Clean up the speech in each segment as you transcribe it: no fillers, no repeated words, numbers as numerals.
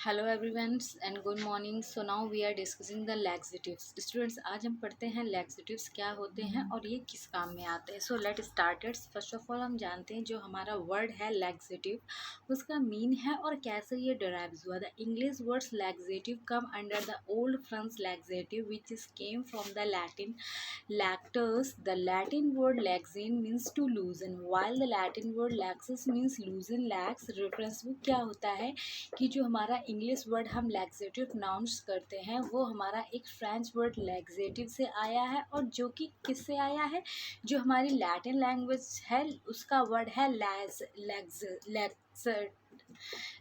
Hello everyone and good morning. So now we are discussing the laxatives. Students, आज हम पढ़ते हैं laxatives क्या होते हैं और ये किस काम में आते हैं। So let started. First of all हम जानते हैं जो हमारा वर्ड है लैक्सेटिव उसका मीन है और कैसे ये डिराइव हुआ। The English words laxative come under the old French laxative which is came from the Latin lactose. The Latin word laxine means to loosen, while the Latin word laxus means loosen, lax. Reference book क्या होता है कि जो हमारा English word हम laxative pronounce करते हैं वो हमारा एक फ्रेंच वर्ड लैक्सेटिव से आया है और जो कि किससे आया है, जो हमारी लैटिन लैंग्वेज है उसका वर्ड है लैक्स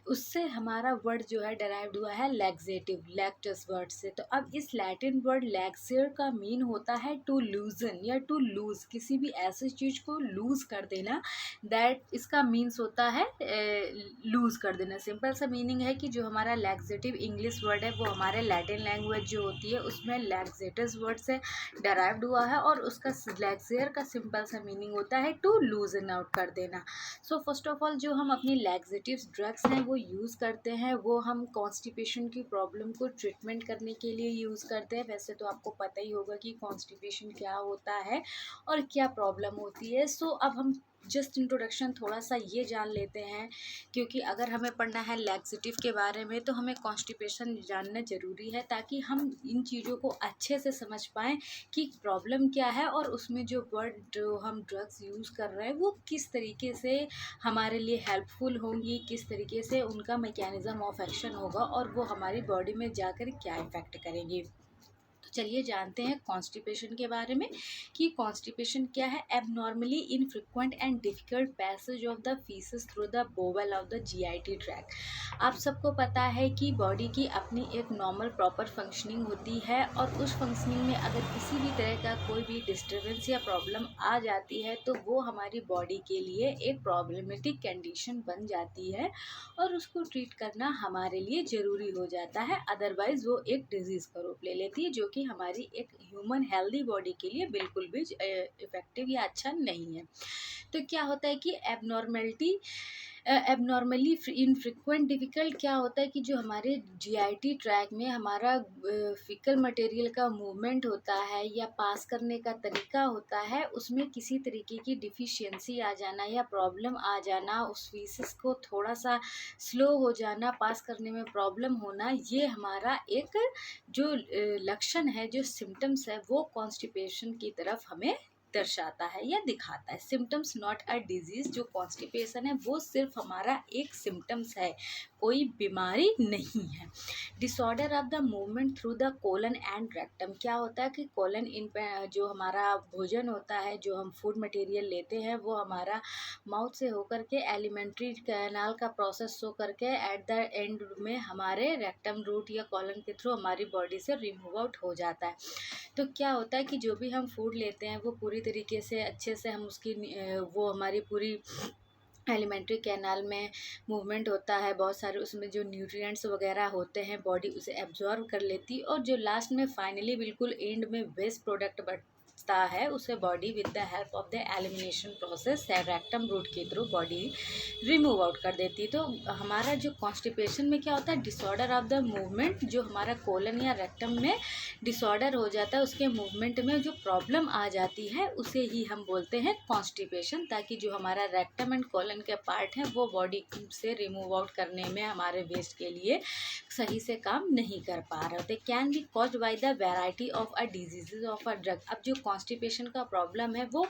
उससे हमारा वर्ड जो है डराइव्ड हुआ है लैक्सेटिव, लैक्टस वर्ड से। तो अब इस लैटिन वर्ड लैक्सेर का मीन होता है टू लूजन या टू लूज, किसी भी ऐसी चीज़ को लूज कर देना। दैट इसका मीन्स होता है लूज कर देना। सिंपल सा मीनिंग है कि जो हमारा लैक्सेटिव इंग्लिश वर्ड है वो हमारे लैटिन लैंग्वेज जो होती है उसमें लैक्सेटस वर्ड से डराइव्ड हुआ है और उसका लैक्सेर का सिंपल सा मीनिंग होता है टू लूजन आउट कर देना। सो फर्स्ट ऑफ ऑल जो हम अपनी लैक्सेटिव ड्रग्स हैं वो यूज़ करते हैं, वो हम कॉन्स्टिपेशन की प्रॉब्लम को ट्रीटमेंट करने के लिए यूज़ करते हैं। वैसे तो आपको पता ही होगा कि कॉन्स्टिपेशन क्या होता है और क्या प्रॉब्लम होती है। सो अब हम जस्ट इंट्रोडक्शन थोड़ा सा ये जान लेते हैं, क्योंकि अगर हमें पढ़ना है लैक्सेटिव के बारे में तो हमें कॉन्स्टिपेशन जानना ज़रूरी है ताकि हम इन चीज़ों को अच्छे से समझ पाएँ कि प्रॉब्लम क्या है और उसमें जो वर्ड जो हम ड्रग्स यूज़ कर रहे हैं वो किस तरीके से हमारे लिए हेल्पफुल होंगी, किस तरीके से उनका मैकेनिज़्म ऑफ एक्शन होगा और वो हमारी बॉडी में जाकर क्या इफ़ेक्ट करेंगी। तो चलिए जानते हैं कॉन्स्टिपेशन के बारे में कि कॉन्स्टिपेशन क्या है। Abnormally infrequent and difficult passage of the faeces through the bowel of the GIT tract. आप सबको पता है कि बॉडी की अपनी एक नॉर्मल प्रॉपर फंक्शनिंग होती है और उस फंक्शनिंग में अगर किसी भी तरह का कोई भी डिस्टर्बेंस या प्रॉब्लम आ जाती है तो वो हमारी बॉडी के लिए एक प्रॉब्लमेटिक कंडीशन बन जाती है और उसको ट्रीट करना हमारे लिए ज़रूरी हो जाता है। अदरवाइज़ वो एक डिजीज़ का रूप ले लेती है जो कि हमारी एक ह्यूमन हेल्दी बॉडी के लिए बिल्कुल भी इफ़ेक्टिव या अच्छा नहीं है। तो क्या होता है कि एबनॉर्मली इनफ्रिक्वेंट डिफ़िकल्ट क्या होता है कि जो हमारे जीआईटी ट्रैक में हमारा फीकल मटेरियल का मूवमेंट होता है या पास करने का तरीका होता है उसमें किसी तरीके की डिफिशियंसी आ जाना या प्रॉब्लम आ जाना, उस फीसिस को थोड़ा सा स्लो हो जाना, पास करने में प्रॉब्लम होना, ये हमारा एक जो लक्षण है, जो सिम्टम्स है वो कॉन्स्टिपेशन की तरफ हमें दर्शाता है या दिखाता है। Symptoms not a disease. जो कॉन्स्टिपेशन है वो सिर्फ हमारा एक सिम्टम्स है, कोई बीमारी नहीं है। Disorder of the movement through the colon and rectum. क्या होता है कि कोलन इन जो हमारा भोजन होता है, जो हम फूड मटेरियल लेते हैं वो हमारा माउथ से होकर के एलिमेंट्री कैनाल का प्रोसेस हो करके एट द एंड में हमारे रेक्टम रूट या कॉलन के थ्रू हमारी बॉडी से रिमूव आउट हो जाता है। तो क्या होता है कि जो भी हम फूड लेते हैं वो पूरी तरीके से अच्छे से हम उसकी वो हमारी पूरी एलिमेंट्री कैनाल में मूवमेंट होता है, बहुत सारे उसमें जो न्यूट्रिएंट्स वगैरह होते हैं बॉडी उसे एब्जॉर्ब कर लेती है और जो लास्ट में फाइनली बिल्कुल एंड में वेस्ट प्रोडक्ट बचता है उसे body with the help of the elimination process rectum route के थ्रू बॉडी रिमूव आउट कर देती है। तो हमारा जो कॉन्स्टिपेशन में क्या होता है, डिसऑर्डर ऑफ द मूवमेंट, जो हमारा कोलन या रेक्टम में डिसऑर्डर हो जाता है, उसके मूवमेंट में जो प्रॉब्लम आ जाती है उसे ही हम बोलते हैं कॉन्स्टिपेशन, ताकि जो हमारा रेक्टम एंड कोलन के पार्ट हैं वो बॉडी से रिमूव आउट करने में हमारे वेस्ट के लिए सही से काम नहीं कर पा रहे होते। Can be caused by the variety of a diseases of a drug. अब जो कॉन्स्टिपेशन का प्रॉब्लम है वो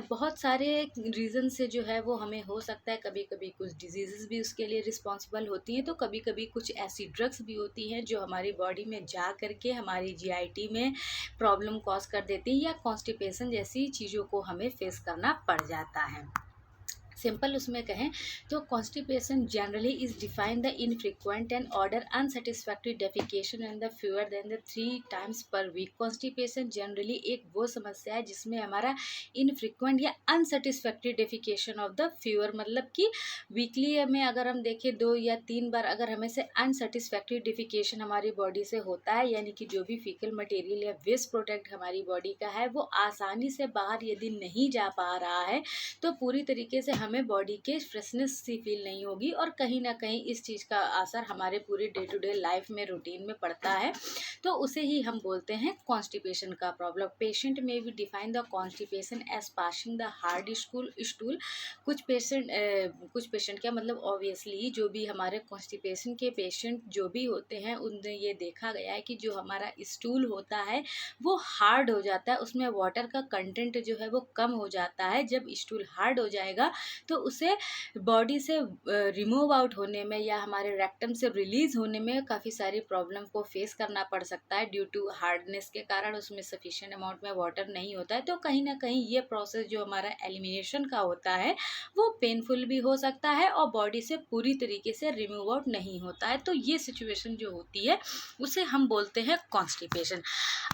बहुत सारे रीज़न से जो है वो हमें हो सकता है। कभी कभी कुछ डिजीज़ भी उसके लिए रिस्पॉन्सिबल होती हैं, तो कभी कभी कुछ ऐसी ड्रग्स भी होती हैं जो हमारी बॉडी में जा करके हमारी जीआईटी में प्रॉब्लम कॉज कर देती है या कॉन्स्टिपेशन जैसी चीज़ों को हमें फेस करना पड़ जाता है। सिंपल उसमें कहें तो constipation generally is define the infrequent and order unsatisfactory defecation and the fewer than the 3 times per week. Constipation generally एक वो समस्या है जिसमें हमारा इनफ्रिक्वेंट या unsatisfactory defecation of the fewer, मतलब कि वीकली में अगर हम देखें 2 या 3 बार अगर हमें से अनसेटिस्फैक्ट्री डेफिकेशन हमारी बॉडी से होता है, यानी कि जो भी फीकल मटेरियल या वेस्ट प्रोडक्ट हमारी बॉडी का है वो आसानी से बाहर यदि नहीं जा पा रहा है तो पूरी तरीके से हमें बॉडी के फ्रेशनेस सी फील नहीं होगी, और कहीं ना कहीं इस चीज़ का असर हमारे पूरी डे टू डे लाइफ में रूटीन में पड़ता है। तो उसे ही हम बोलते हैं कॉन्स्टिपेशन का प्रॉब्लम। पेशेंट में भी define the constipation as passing the hard stool. कुछ पेशेंट क्या मतलब, ऑब्वियसली जो भी हमारे कॉन्स्टिपेशन के पेशेंट जो भी होते हैं उनमें ये देखा गया है कि जो हमारा स्टूल होता है वो हार्ड हो जाता है, उसमें वाटर का कंटेंट जो है वो कम हो जाता है। जब स्टूल हार्ड हो जाएगा तो उसे बॉडी से रिमूव आउट होने में या हमारे रेक्टम से रिलीज होने में काफ़ी सारी प्रॉब्लम को फेस करना पड़ सकता है, ड्यू टू हार्डनेस के कारण उसमें सफिशिएंट अमाउंट में वाटर नहीं होता है। तो कहीं ना कहीं ये प्रोसेस जो हमारा एलिमिनेशन का होता है वो पेनफुल भी हो सकता है और बॉडी से पूरी तरीके से रिमूव आउट नहीं होता है। तो ये सिचुएशन जो होती है उसे हम बोलते हैं कॉन्स्टिपेशन।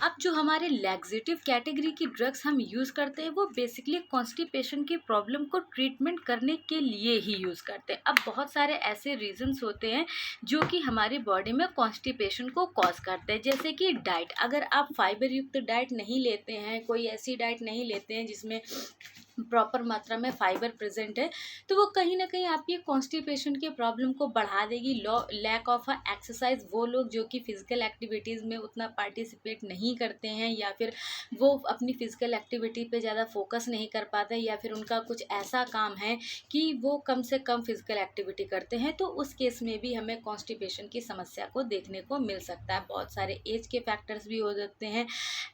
अब जो हमारे लैक्सेटिव कैटेगरी की ड्रग्स हम यूज़ करते हैं वो बेसिकली कॉन्स्टिपेशन की प्रॉब्लम को ट्रीटमेंट करने के लिए ही यूज़ करते हैं। अब बहुत सारे ऐसे रीजंस होते हैं जो कि हमारी बॉडी में कॉन्स्टिपेशन को कॉज करते हैं, जैसे कि डाइट। अगर आप फाइबर युक्त डाइट नहीं लेते हैं, कोई ऐसी डाइट नहीं लेते हैं जिसमें प्रॉपर मात्रा में फाइबर प्रेजेंट है, तो वो कहीं ना कहीं आपकी कॉन्स्टिपेशन के प्रॉब्लम को बढ़ा देगी। लैक ऑफ एक्सरसाइज, वो लोग जो कि फिजिकल एक्टिविटीज़ में उतना पार्टिसिपेट नहीं करते हैं या फिर वो अपनी फिजिकल एक्टिविटी पे ज़्यादा फोकस नहीं कर पाते या फिर उनका कुछ ऐसा काम है कि वो कम से कम फिजिकल एक्टिविटी करते हैं, तो उस केस में भी हमें कॉन्स्टिपेशन की समस्या को देखने को मिल सकता है। बहुत सारे एज के फैक्टर्स भी हो सकते हैं।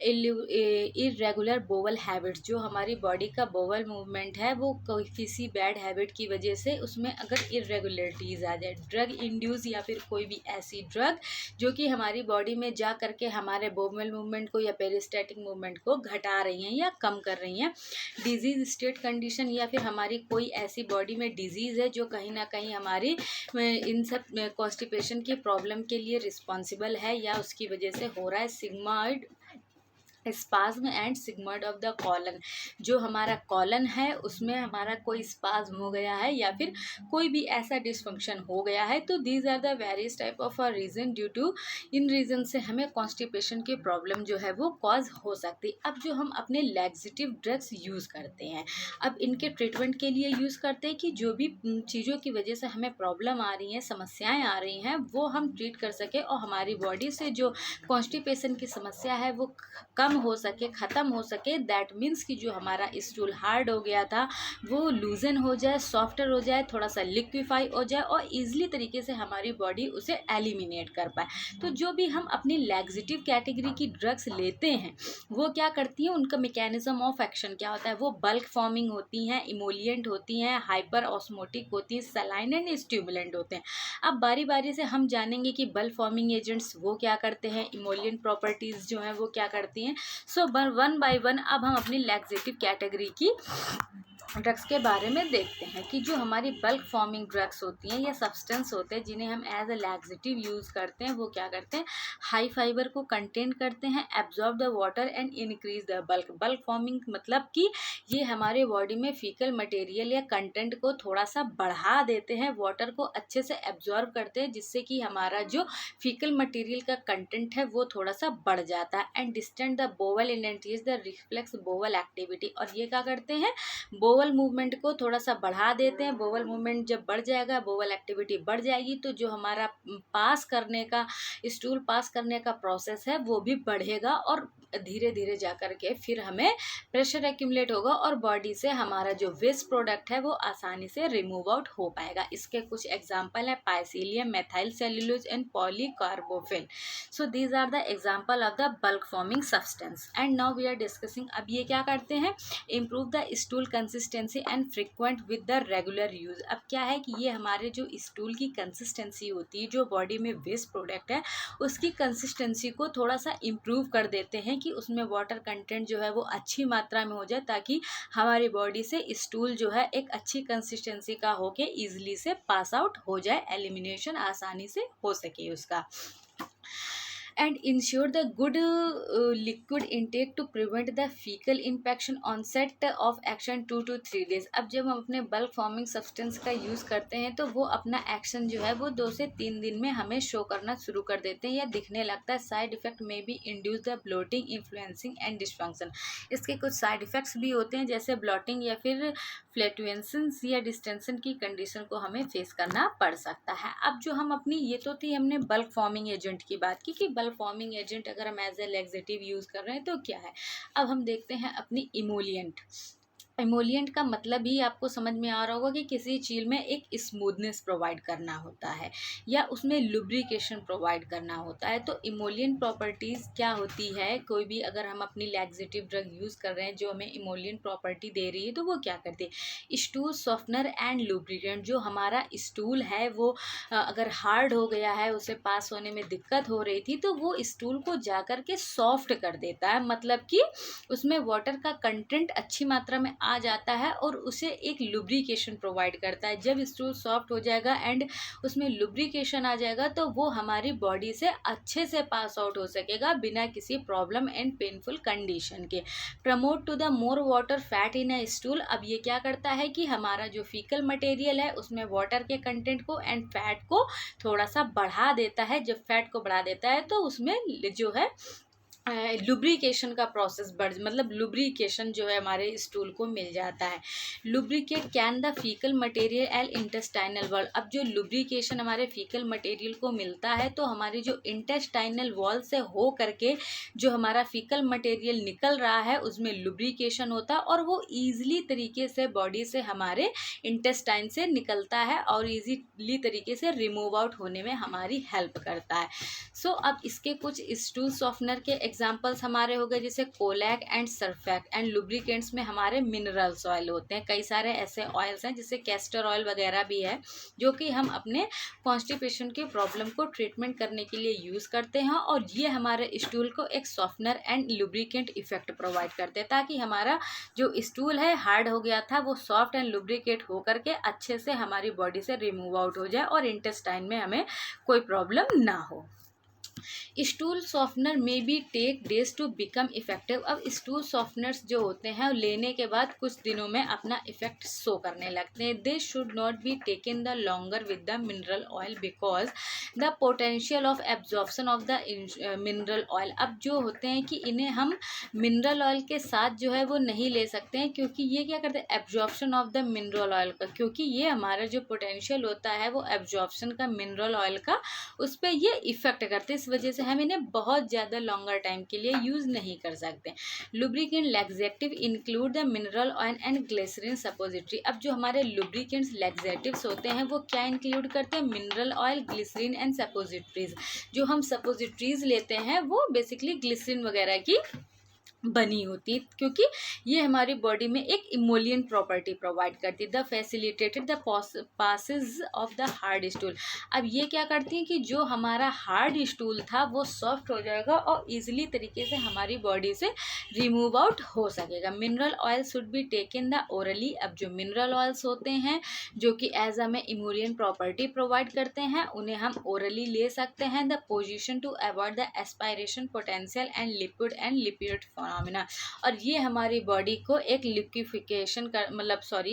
इरेगुलर बोवल हैबिट्स, जो हमारी बॉडी का बोवल मूवमेंट है वो किसी बैड हैबिट की वजह से उसमें अगर इरेगुलरिटीज़ आ जाए, ड्रग इंड्यूस या फिर कोई भी ऐसी ड्रग जो कि हमारी बॉडी में जा करके हमारे बोवल मूवमेंट को या पेरिस्टैटिक मूवमेंट को घटा रही हैं या कम कर रही हैं, डिजीज स्टेट कंडीशन या फिर हमारी कोई ऐसी बॉडी में डिजीज़ है जो कहीं ना कहीं हमारी इन सब कॉन्स्टिपेशन की प्रॉब्लम के लिए रिस्पॉन्सिबल है या उसकी वजह से हो रहा है। Sigmoid spasm and sigmoid of the colon, जो हमारा कॉलन है उसमें हमारा कोई स्पाज्म हो गया है या फिर कोई भी ऐसा डिसफंक्शन हो गया है, तो these are the various type of a reason, due to इन रीज़न से हमें कॉन्स्टिपेशन की प्रॉब्लम जो है वो कॉज हो सकती है। अब जो हम अपने लैक्सेटिव ड्रग्स यूज़ करते हैं, अब इनके ट्रीटमेंट के लिए यूज़ करते हैं कि जो भी चीज़ों की वजह से हमें प्रॉब्लम आ रही हैं, समस्याएँ आ रही हैं, वो हम ट्रीट कर सकें और हमारी बॉडी से जो कॉन्स्टिपेशन की समस्या है वो कम हो सके, ख़त्म हो सके। दैट मीन्स कि जो हमारा स्टूल हार्ड हो गया था वो लूजन हो जाए, सॉफ्टर हो जाए, थोड़ा सा लिक्विफाई हो जाए और ईजिली तरीके से हमारी बॉडी उसे एलिमिनेट कर पाए। तो जो भी हम अपनी लैक्सेटिव कैटेगरी की ड्रग्स लेते हैं वो क्या करती हैं, उनका मैकेनिज्म ऑफ एक्शन क्या होता है, वो बल्क फॉर्मिंग होती हैं, इमोलिएंट होती हैं, हाइपर ऑस्मोटिक होती हैं, सलाइन एंड स्टिमुलेंट होते हैं। अब बारी बारी से हम जानेंगे कि बल्क फॉर्मिंग एजेंट्स वो क्या करते हैं, इमोलिएंट प्रॉपर्टीज़ जो हैं वो क्या करती हैं। सो वन बाय वन अब हम अपनी लैक्सेटिव कैटेगरी की ड्रग्स के बारे में देखते हैं कि जो हमारी बल्क फॉर्मिंग ड्रग्स होती हैं या सब्सटेंस होते हैं जिन्हें हम एज अ लैक्सेटिव यूज़ करते हैं, वो क्या करते हैं, हाई फाइबर को कंटेन करते हैं, absorb the water and increase the bulk. Bulk forming मतलब कि ये हमारे बॉडी में फीकल मटेरियल या कंटेंट को थोड़ा सा बढ़ा देते हैं, वाटर को अच्छे से एब्जॉर्ब करते हैं जिससे कि हमारा जो फीकल मटेरियल का कंटेंट है वो थोड़ा सा बढ़ जाता है। And distend the bowel and increase the reflex bowel activity, और ये क्या करते हैं, बोवल मूवमेंट को थोड़ा सा बढ़ा देते हैं। बोवल मूवमेंट जब बढ़ जाएगा, बोवल एक्टिविटी बढ़ जाएगी, तो जो हमारा पास करने का, स्टूल पास करने का प्रोसेस है वो भी बढ़ेगा और धीरे धीरे जा कर के फिर हमें प्रेशर एक्यूमुलेट होगा और बॉडी से हमारा जो वेस्ट प्रोडक्ट है वो आसानी से रिमूव आउट हो पाएगा। इसके कुछ एग्जाम्पल है psyllium, methyl cellulose and polycarbophil. So these are the example of the bulk forming substance. And now we are discussing, अब ये क्या करते हैं, improve the stool consistency and frequent with the regular use. अब क्या है कि ये हमारे जो स्टूल की कंसिस्टेंसी होती है, जो बॉडी में वेस्ट प्रोडक्ट है उसकी कंसिस्टेंसी को थोड़ा सा इम्प्रूव कर देते हैं कि उसमें वाटर कंटेंट जो है वो अच्छी मात्रा में हो जाए, ताकि हमारी बॉडी से स्टूल जो है एक अच्छी कंसिस्टेंसी का होके ईजिली से पास आउट हो जाए, एलिमिनेशन आसानी से हो सके उसका। and ensure the good liquid intake to prevent the fecal infection onset of action 2 to 3 days। अब जब हम अपने बल्क फॉर्मिंग सब्सटेंस का यूज़ करते हैं तो वो अपना एक्शन जो है वो 2 से 3 दिन में हमें शो करना शुरू कर देते हैं या दिखने लगता है। साइड इफेक्ट में भी induce the bloating, influencing and dysfunction. इसके कुछ साइड इफेक्ट्स भी होते हैं जैसे ब्लोटिंग या फिर फ्लैटुलेंसेंस या डिस्टेंशन की कंडीशन को हमें फेस करना पड़ सकता है। अब जो हम अपनी, ये तो थी हमने बल्क फॉर्मिंग एजेंट की बात की कि बल्क फॉर्मिंग एजेंट अगर हम एज ए लैक्सेटिव यूज़ कर रहे हैं तो क्या है। अब हम देखते हैं अपनी इमोलिएंट। इमोलिएंट का मतलब ही आपको समझ में आ रहा होगा कि किसी चीज़ में एक स्मूथनेस प्रोवाइड करना होता है या उसमें लुब्रिकेशन प्रोवाइड करना होता है। तो इमोलिएंट प्रॉपर्टीज़ क्या होती है, कोई भी अगर हम अपनी लैक्सेटिव ड्रग यूज़ कर रहे हैं जो हमें इमोलिएंट प्रॉपर्टी दे रही है तो वो क्या करती है, स्टूल सॉफ्टनर एंड लुब्रिकेंट। जो हमारा स्टूल है वो अगर हार्ड हो गया है, उसे पास होने में दिक्कत हो रही थी, तो वो स्टूल को जा कर के सॉफ्ट कर देता है। मतलब कि उसमें वाटर का कंटेंट अच्छी मात्रा में आ जाता है और उसे एक लुब्रिकेशन प्रोवाइड करता है। जब स्टूल सॉफ्ट हो जाएगा एंड उसमें लुब्रिकेशन आ जाएगा तो वो हमारी बॉडी से अच्छे से पास आउट हो सकेगा बिना किसी प्रॉब्लम एंड पेनफुल कंडीशन के। Promote to the more water fat in a stool. अब ये क्या करता है कि हमारा जो फीकल मटेरियल है उसमें वाटर के कंटेंट को एंड फैट को थोड़ा सा बढ़ा देता है। जब फैट को बढ़ा देता है तो उसमें जो है लुब्रिकेशन का प्रोसेस मतलब लुब्रिकेशन जो है हमारे स्टूल को मिल जाता है। Lubricate can the faecal material L intestinal wall. अब जो लुब्रिकेशन हमारे फीकल मटेरियल को मिलता है तो हमारी जो इंटेस्टाइनल वॉल से हो करके जो हमारा फीकल मटेरियल निकल रहा है उसमें लुब्रिकेशन होता है और वो ईजिली तरीके से बॉडी से हमारे इंटेस्टाइन से निकलता है और ईजिली तरीके से रिमूव आउट होने में हमारी हेल्प करता है। सो अब इसके कुछ स्टूल सॉफ्टनर के एग्जांपल्स हमारे हो गए जैसे कोलैक एंड सरफेक्ट। एंड लुब्रिकेंट्स में हमारे मिनरल्स ऑयल होते हैं। कई सारे ऐसे ऑयल्स हैं जैसे कैस्टर ऑयल वगैरह भी है जो कि हम अपने कॉन्स्टिपेशन के प्रॉब्लम को ट्रीटमेंट करने के लिए यूज़ करते हैं और ये हमारे स्टूल को एक softener and lubricant effect provide करते हैं ताकि हमारा जो स्टूल है हार्ड हो गया था वो सॉफ्ट एंड लुब्रिकेट हो करके अच्छे से हमारी बॉडी से रिमूव आउट हो जाए और इंटेस्टाइन में हमें कोई प्रॉब्लम ना हो। स्टूल सॉफ्टनर में be take days to become effective. अब स्टूल सॉफ्टनर्स जो होते हैं लेने के बाद कुछ दिनों में अपना इफेक्ट शो करने लगते हैं। They should not be taken the longer with the mineral oil because the potential of absorption of the mineral oil. अब जो होते हैं कि इन्हें हम मिनरल ऑयल के साथ जो है वो नहीं ले सकते हैं क्योंकि ये क्या करते हैं, absorption of the mineral oil का, क्योंकि ये हमारा जो पोटेंशियल होता है वो एब्जॉर्प्शन का मिनरल ऑयल का उस पर ये इफेक्ट करते हैं। इस वजह से हम इन्हें बहुत ज़्यादा लॉन्गर टाइम के लिए यूज़ नहीं कर सकते। Lubricant laxative include the mineral oil and glycerine suppository. अब जो हमारे लुब्रिकेंट्स लैक्सेटिव्स होते हैं वो क्या इंक्लूड करते हैं, mineral oil, glycerine and suppositories. जो हम सपोजिटरीज लेते हैं वो बेसिकली ग्लिसरीन वगैरह की बनी होती है क्योंकि ये हमारी बॉडी में एक इमोलिएंट प्रॉपर्टी प्रोवाइड करती है। The facilitated the passage of the hard stool. अब ये क्या करती है कि जो हमारा हार्ड स्टूल था वो सॉफ्ट हो जाएगा और इजीली तरीके से हमारी बॉडी से रिमूव आउट हो सकेगा। Mineral oil should be taken the orally. अब जो मिनरल ऑयल्स होते हैं जो कि एज हमें इमोलिएंट प्रॉपर्टी प्रोवाइड करते हैं उन्हें हम ओरली ले सकते हैं। The position to avoid the aspiration potential and liquid and lipid phenomena. और ये हमारी बॉडी को एक लिक्विफिकेशन कर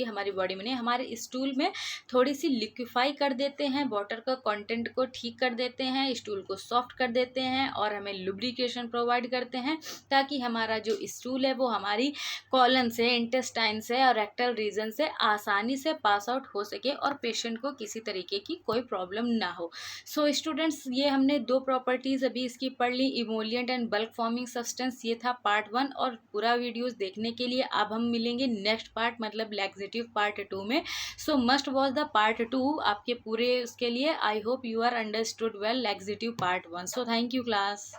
हमारी बॉडी में नहीं, हमारे स्टूल में थोड़ी सी लिक्विफाई कर देते हैं, वाटर का कंटेंट को ठीक कर देते हैं, स्टूल को सॉफ्ट कर देते हैं और हमें लुब्रिकेशन प्रोवाइड करते हैं ताकि हमारा जो स्टूल है वो हमारी कॉलन से, इंटेस्टाइन से और रेक्टल रीजन से आसानी से पास आउट हो सके और पेशेंट को किसी तरीके की कोई प्रॉब्लम ना हो। सो स्टूडेंट्स, ये हमने 2 प्रॉपर्टीज़ अभी इसकी पढ़ ली, emollient and bulk forming substance. ये था पार्ट 1 और पूरा वीडियोस देखने के लिए अब हम मिलेंगे नेक्स्ट पार्ट मतलब लैक्सेटिव पार्ट 2 में। So must watch the part 2 आपके पूरे उसके लिए। I hope you are understood well laxative part 1। So thank you class.